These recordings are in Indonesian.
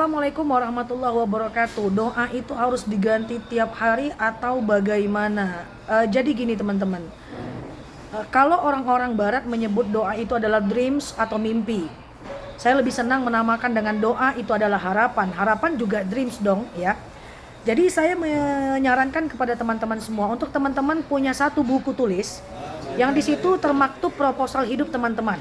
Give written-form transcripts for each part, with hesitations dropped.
Assalamualaikum warahmatullahi wabarakatuh. Doa itu harus diganti tiap hari atau bagaimana? Jadi gini teman-teman, kalau orang-orang barat menyebut doa itu adalah dreams atau mimpi, saya lebih senang menamakan dengan doa itu adalah harapan. Harapan juga dreams dong ya. Jadi saya menyarankan kepada teman-teman semua untuk teman-teman punya satu buku tulis yang di situ termaktub proposal hidup teman-teman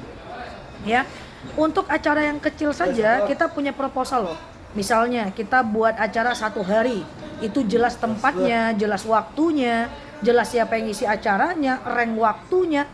ya. Untuk acara yang kecil saja kita punya proposal loh. Misalnya kita buat acara 1 hari, itu jelas tempatnya, jelas waktunya, jelas siapa yang isi acaranya, rank waktunya,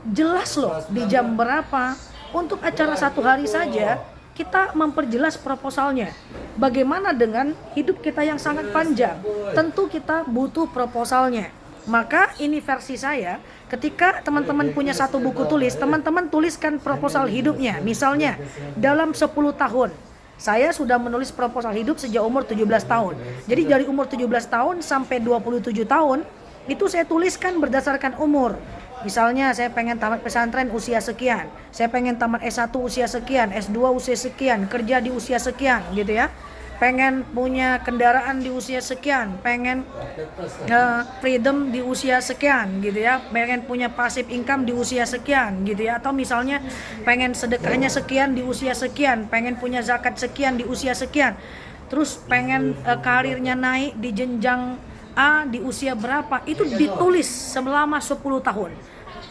jelas loh di jam berapa. Untuk acara 1 hari saja kita memperjelas proposalnya. Bagaimana dengan hidup kita yang sangat panjang? Tentu kita butuh proposalnya. Maka ini versi saya, ketika teman-teman punya satu buku tulis, teman-teman tuliskan proposal hidupnya. Misalnya, dalam 10 tahun, saya sudah menulis proposal hidup sejak umur 17 tahun. Jadi dari umur 17 tahun sampai 27 tahun, itu saya tuliskan berdasarkan umur. Misalnya saya pengen tamat pesantren usia sekian, saya pengen tamat S1 usia sekian, S2 usia sekian, kerja di usia sekian gitu ya. Pengen punya kendaraan di usia sekian, pengen freedom di usia sekian gitu ya, pengen punya passive income di usia sekian gitu ya, atau misalnya pengen sedekahnya sekian di usia sekian, pengen punya zakat sekian di usia sekian, terus pengen karirnya naik di jenjang A di usia berapa, itu ditulis selama 10 tahun.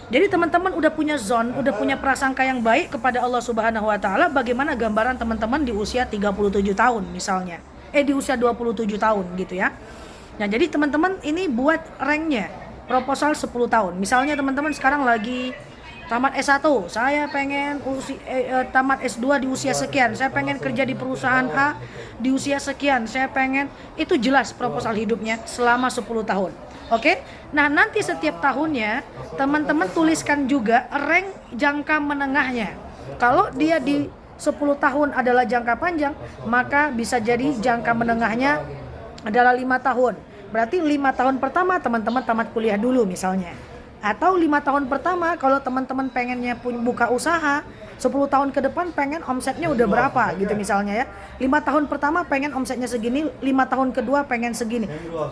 Jadi teman-teman udah punya zone, udah punya prasangka yang baik kepada Allah Subhanahu wa taala, bagaimana gambaran teman-teman di usia 37 tahun misalnya. Di usia 27 tahun gitu ya. Nah, jadi teman-teman ini buat ranknya, proposal 10 tahun. Misalnya teman-teman sekarang lagi tamat S1, saya pengen tamat S2 di usia sekian, saya pengen kerja di perusahaan A di usia sekian, saya pengen, itu jelas proposal hidupnya selama 10 tahun. Oke? Nah, nanti setiap tahunnya teman-teman tuliskan juga rank jangka menengahnya. Kalau dia di 10 tahun adalah jangka panjang, maka bisa jadi jangka menengahnya adalah 5 tahun. Berarti 5 tahun pertama teman-teman tamat kuliah dulu misalnya. Atau 5 tahun pertama kalau teman-teman pengennya buka usaha, 10 tahun ke depan pengen omsetnya udah berapa gitu misalnya ya. 5 tahun pertama pengen omsetnya segini, 5 tahun kedua pengen segini.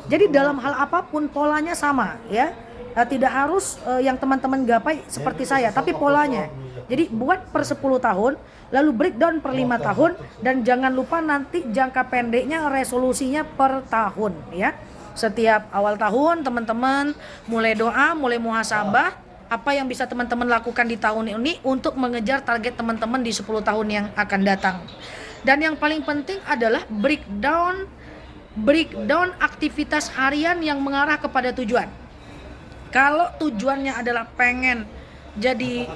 Jadi dalam hal apapun polanya sama ya. Tidak harus yang teman-teman gapai seperti saya, tapi polanya. Jadi buat per 10 tahun, lalu breakdown per 5 tahun, dan jangan lupa nanti jangka pendeknya resolusinya per tahun ya. Setiap awal tahun teman-teman mulai doa, mulai muhasabah, apa yang bisa teman-teman lakukan di tahun ini untuk mengejar target teman-teman di 10 tahun yang akan datang. Dan yang paling penting adalah breakdown aktivitas harian yang mengarah kepada tujuan. Kalau tujuannya adalah pengen jadi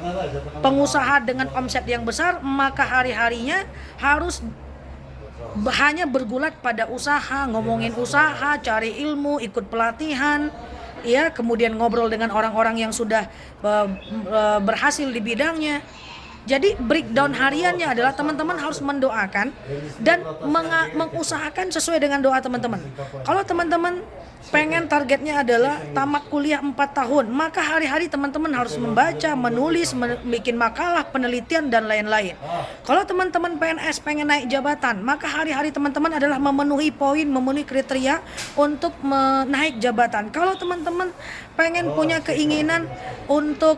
pengusaha dengan omset yang besar, maka hari-harinya harus hanya bergulat pada usaha, ngomongin usaha, cari ilmu, ikut pelatihan, ya, kemudian ngobrol dengan orang-orang yang sudah berhasil di bidangnya. Jadi breakdown hariannya adalah teman-teman harus mendoakan dan mengusahakan sesuai dengan doa teman-teman. Kalau teman-teman pengen targetnya adalah tamat kuliah 4 tahun, maka hari-hari teman-teman harus membaca, menulis, bikin makalah, penelitian, dan lain-lain. Kalau teman-teman PNS pengen naik jabatan, maka hari-hari teman-teman adalah memenuhi poin, memenuhi kriteria untuk menaik jabatan. Kalau teman-teman pengen punya keinginan untuk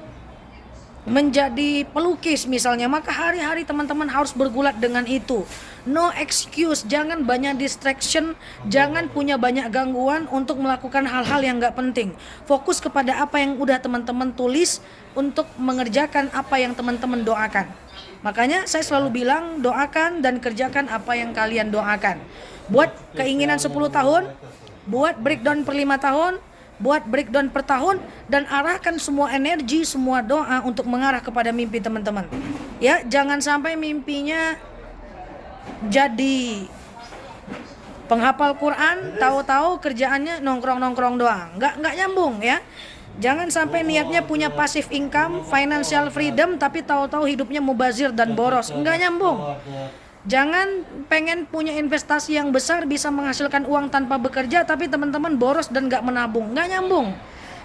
menjadi pelukis misalnya, maka hari-hari teman-teman harus bergulat dengan itu. No excuse, jangan banyak distraction, jangan punya banyak gangguan untuk melakukan hal-hal yang gak penting. Fokus kepada apa yang udah teman-teman tulis untuk mengerjakan apa yang teman-teman doakan. Makanya saya selalu bilang doakan dan kerjakan apa yang kalian doakan. Buat keinginan 10 tahun, buat breakdown per 5 tahun, buat breakdown per tahun, dan arahkan semua energi, semua doa untuk mengarah kepada mimpi teman-teman. Ya, jangan sampai mimpinya jadi penghafal Quran, tahu-tahu kerjaannya nongkrong-nongkrong doang. Nggak nyambung ya. Jangan sampai niatnya punya passive income, financial freedom, tapi tahu-tahu hidupnya mubazir dan boros. Nggak nyambung. Jangan pengen punya investasi yang besar, bisa menghasilkan uang tanpa bekerja, tapi teman-teman boros dan gak menabung. Gak nyambung.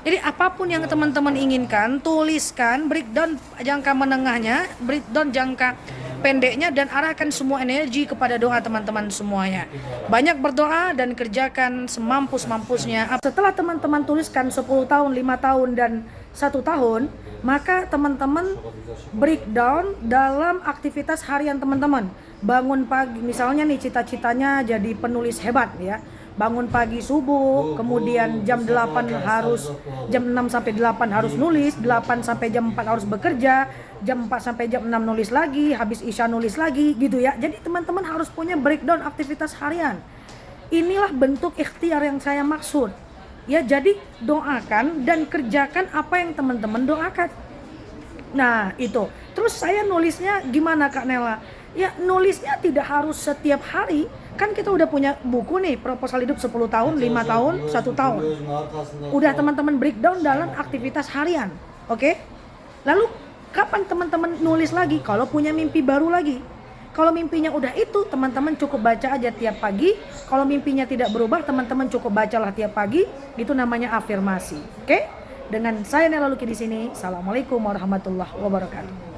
Jadi apapun yang teman-teman inginkan, tuliskan breakdown jangka menengahnya, breakdown jangka pendeknya, dan arahkan semua energi kepada doa teman-teman semuanya. Banyak berdoa dan kerjakan semampu-mampusnya. Setelah teman-teman tuliskan 10 tahun, 5 tahun, dan 1 tahun, maka teman-teman breakdown dalam aktivitas harian teman-teman. Bangun pagi, misalnya nih cita-citanya jadi penulis hebat ya. Bangun pagi subuh, kemudian jam 8 harus, jam 6 sampai 8 harus nulis, 8 sampai jam 4 harus bekerja, jam 4 sampai jam 6 nulis lagi, habis isya nulis lagi gitu ya. Jadi teman-teman harus punya breakdown aktivitas harian. Inilah bentuk ikhtiar yang saya maksud. Ya, jadi doakan dan kerjakan apa yang teman-teman doakan. Nah, itu. Terus saya nulisnya gimana Kak Nela? Ya, nulisnya tidak harus setiap hari. Kan kita udah punya buku nih, proposal hidup 10 tahun, 5 tahun, 1 tahun. Udah teman-teman breakdown dalam aktivitas harian. Oke? Lalu kapan teman-teman nulis lagi? Kalau punya mimpi baru lagi. Kalau mimpinya udah itu, teman-teman cukup baca aja tiap pagi. Kalau mimpinya tidak berubah, teman-teman cukup bacalah tiap pagi. Itu namanya afirmasi. Oke? Dengan saya Nela Luki di sini. Assalamualaikum warahmatullahi wabarakatuh.